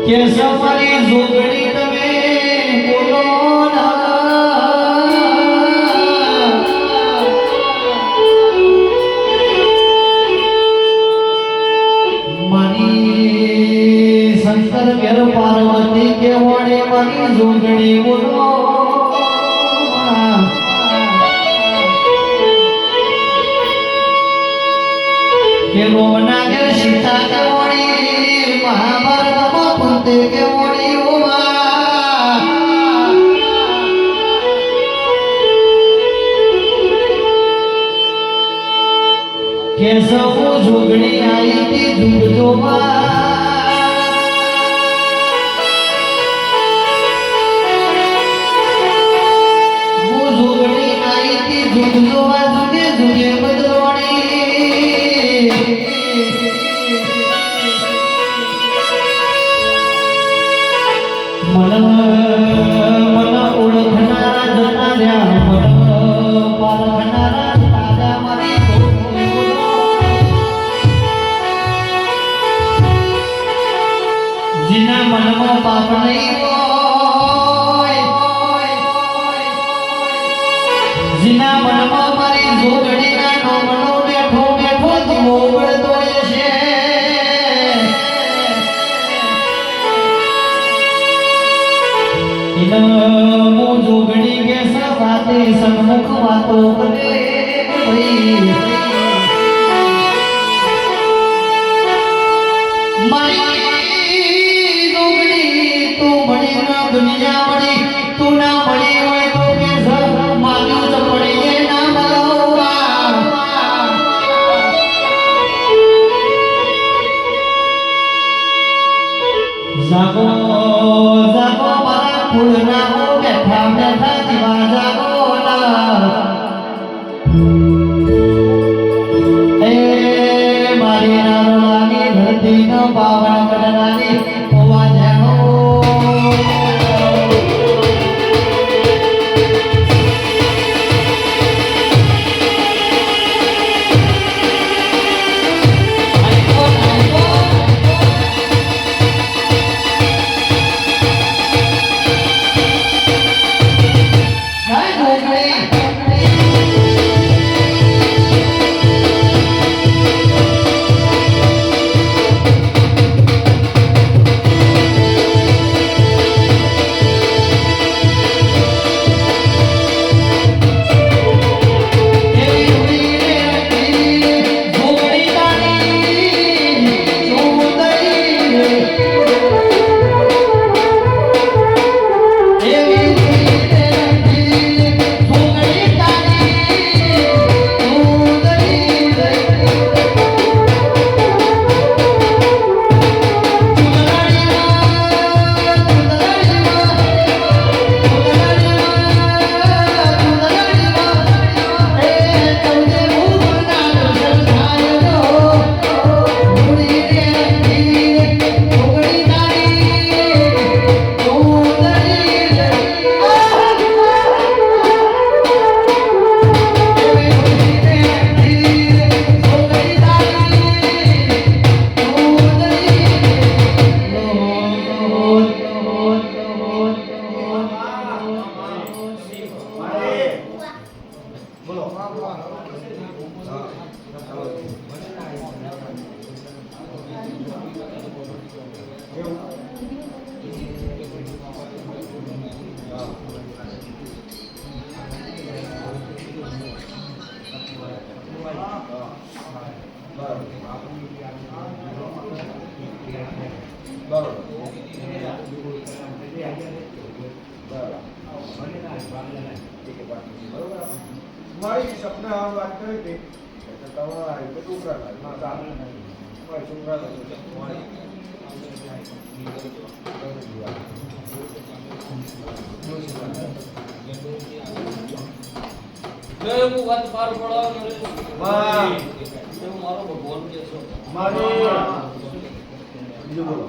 કે સવારી જોગણી તમે બોલો મારી શંકર ઘેર પાર્વતી કે વડે મારી જોગણી બોલો કે રોમના ઘેર સીતા કે વડી મહાભારતમાં કુંતી કે વડી ઉમા કે સૌ જોગણી આઈ તી જુગજોમાં જોગણી આઈ તી જુગજોમાં જુગે જુગે બદલોણી मन ओळखणारा जता द्या मन पारखणारा दादा मारी जिना मनमा पाप नहीं होय जिना मनमा मारी जोगणीना नो मनो બેઠો બેઠો જીવો બળતો છે મો જોગણી કે સાથે સન્મુખ વાતો કરે મારી જોગણી તું મળી ના દુનિયા મળી તું ના મળી હોય તો કે માગ્યું તો પડી એ ના મળવા જાગો જાગો ફૂલના હો બેઠા બેઠા જીવા જાગોલા એ મારી નારોલાની ધરતીનો પાવન કરનારી હોવા જાણો મારી સપના વાત કરી હતી એટલે તમારા બધું ઉકળા ના ચાલે મારી છોકરા વાત પાર પડાવ વાહ મારો ભગવાન કે છો મારી બીજું બોલો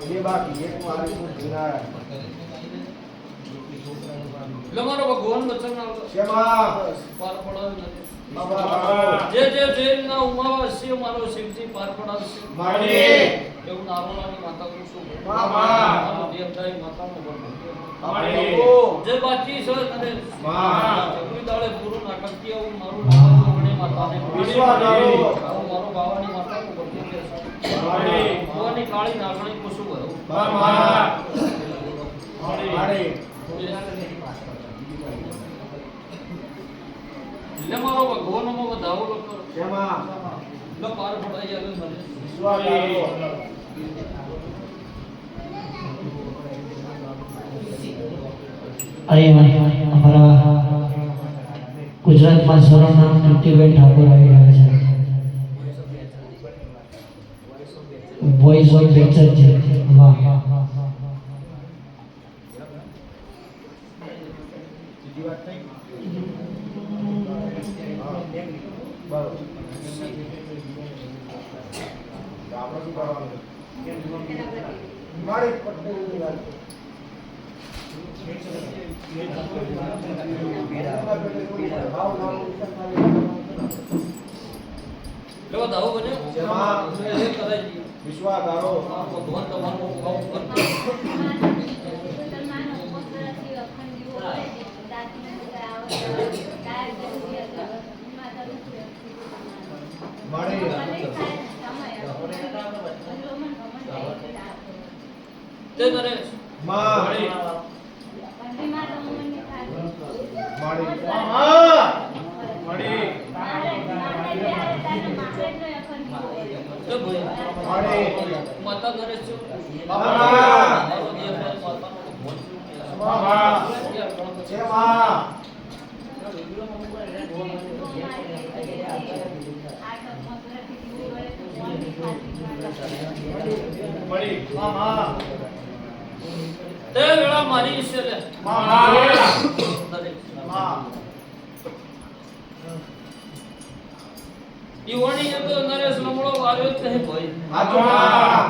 ये बाकी एक मारे को जीना है લમારો ભગવાન વચન આવતો क्षमा પાર પડાવે बाबा જે જે જે ના ઉમાવાસ્ય મારો શિવજી પાર પડાવશે मारी એવું નારોલાની માતા નું શું મામા. મારો દેવદાઈ માતાનો ભગવાન मारी જે બાકી છે તને માં. ચકરી દાડે પૂરું નાટકીય હું મારું નામ જોગણી માતાને વિશ્વાસ કરો. હું મારો બાવાની માતાનું ભગવાન છે મારી. ભગવાનની કાળી નાગણી કુસુમ ભરું मामा मारी એટલે મારો ભગવાનમાં વધાવો લોકો क्षमा ન પાર પડાઈ આવે મને विश्वास करो અરે અમારા ગુજરાતમાં સરોનામ નૃત્યબેન ઠાકોર આવી રહ્યા છે. વોઇસ ઓફ બેચર છે. વાહ બીજી વાત થઈ બરોબર આપણે શું કરવાનું મારી પટેલની વાત લેવા દાવો બન્યો જેમાં એ કરાઈ વિશ્વાસ કરો ભગવાન તમારું ભાવ કરતો મારી તે નરેશ માં મારી મારી મામા મારી તે ભાઈ મારી માતા નરેશ છે મામા મારો દેવદાઈ માતાનો ભગવાન છે મામા છે માં મળી મામા તે વેળા મારી છે લે મામા નરેશ માં ઈવણી એ તો નરેશ લમડો વાર્યો જ નહીં ભાઈ હાચુમાં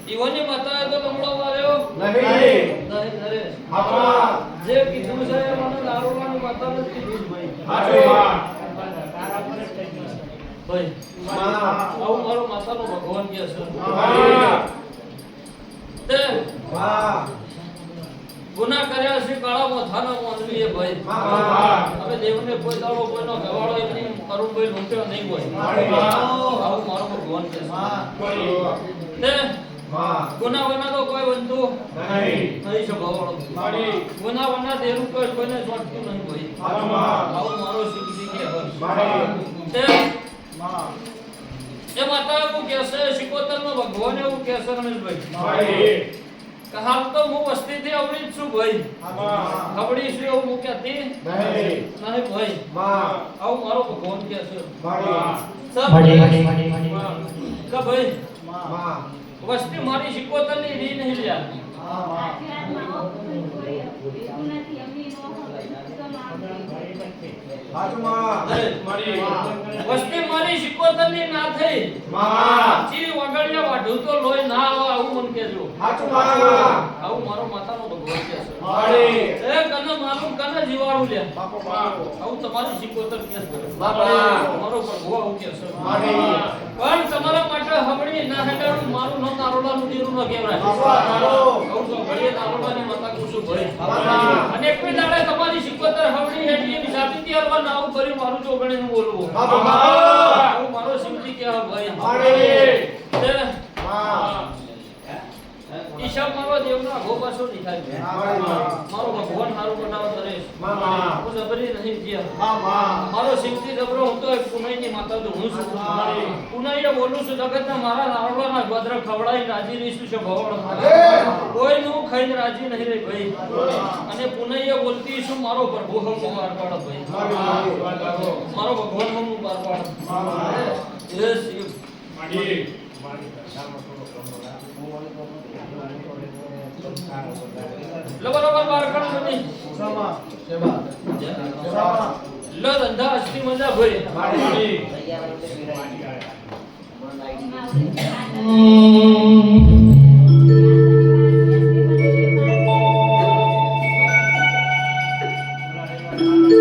ઈવની માતાએ તો લમડો વાર્યો નહીં નહીં નરેશ હાચુમાં જે કીધું છે એ મને નારોલાની માતાને જ કીધું છે ભાઈ હાચુમાં ભાઈ માં આવું મારો માતાનો ભગવાન કે છે મારી તે માં ગુનાહ કર્યા છે કાળા મોથાના માનવીએ ભાઈ માં હવે દેવને કોઈ દાડો કોઈનો ગવાળો એમની કરુણભાઈ લૂંટ્યો નહીં હોય મારી આવું મારો ભગવાન કે છે મારી તે માં ગુનાહ વના તો કોઈ બનતું નહીં નહીં છે ગવાળો મારી ગુનાહ વના દેરું કોઈ કોઈને ચોટતું નહીં ભાઈ હાચુમાં આવું મારો શિવજી કે છે મારી તે માં એ માતા એવું કહે છે શિકોતરનો ભગવાન એવું કહે છે રમેશભાઈ મારી કે હાલ તો હું વસ્તીથી અવળી જ છું ભાઈ માં અવળી છું એવું હું કહેતી નહીં નહીં ભાઈ માં આવું મારો ભગવાન કહે છે મારી સર કે ભાઈ માં વસ્તી મારી શિકોતરની રી નહીં લ્યા હાચુમાં મારી વસ્તી મારી શિકોતરની ના થઈ માં ચી વગળ્યા વાઢું તો લોહી ના આવે આવું મન કહેજો હાચુમાં આવું મારો માતાનો ભગવાન કહે છે મારી એ કને માલુમ કને જીવાડું લે બાપો બાપો આવું તમારી શિકોતર કેસ કરે બાપા. મારો પ્રભુ આવું કે છે મારી પણ તમારા માટે હમણી ના હેડાડું મારું નો નારોડાનું દીરું ન કહેવાય બાપા તારો આવું તો ઘડીએ નારોડાની માતા કુસુમ ભાઈ બાપા. અને એક દાડે તમારી શિકોતર હમણી હેડી એની સાથે ત્યારબાદ આવું કર્યું મારું ચોગણીનું બોલવું બાપા બાપા. આવું મારો શિવજી કહેવા ભાઈ મારી તે માં ઈ હિસાબ મારો દેવનો આઘો પાછો નહીં થાય. મારો ભગવાન મારું બનાવો દરેશ. હું જબરી નહીં જ્યાં. મારો શિવજી જબરો હું તો એક પુનાઈની માતા તો હું છું. પુનાઈને બોલું છું જગતના મારા નાવડાના ગોદરા ખવડાવી રાજી રહીશું છે ભવડ. કોઈનું ખાઈને રાજી નહીં રે ભાઈ. અને પુનાઈએ બોલતી છું મારો પ્રભુ હો બાર પાડો ભાઈ. મારો ભગવાન હું બાર પાડો. જય શિવ. બરાબર બાર કાઢો નહીં. લો ધંધા અસ્તી મજા ભાઈ.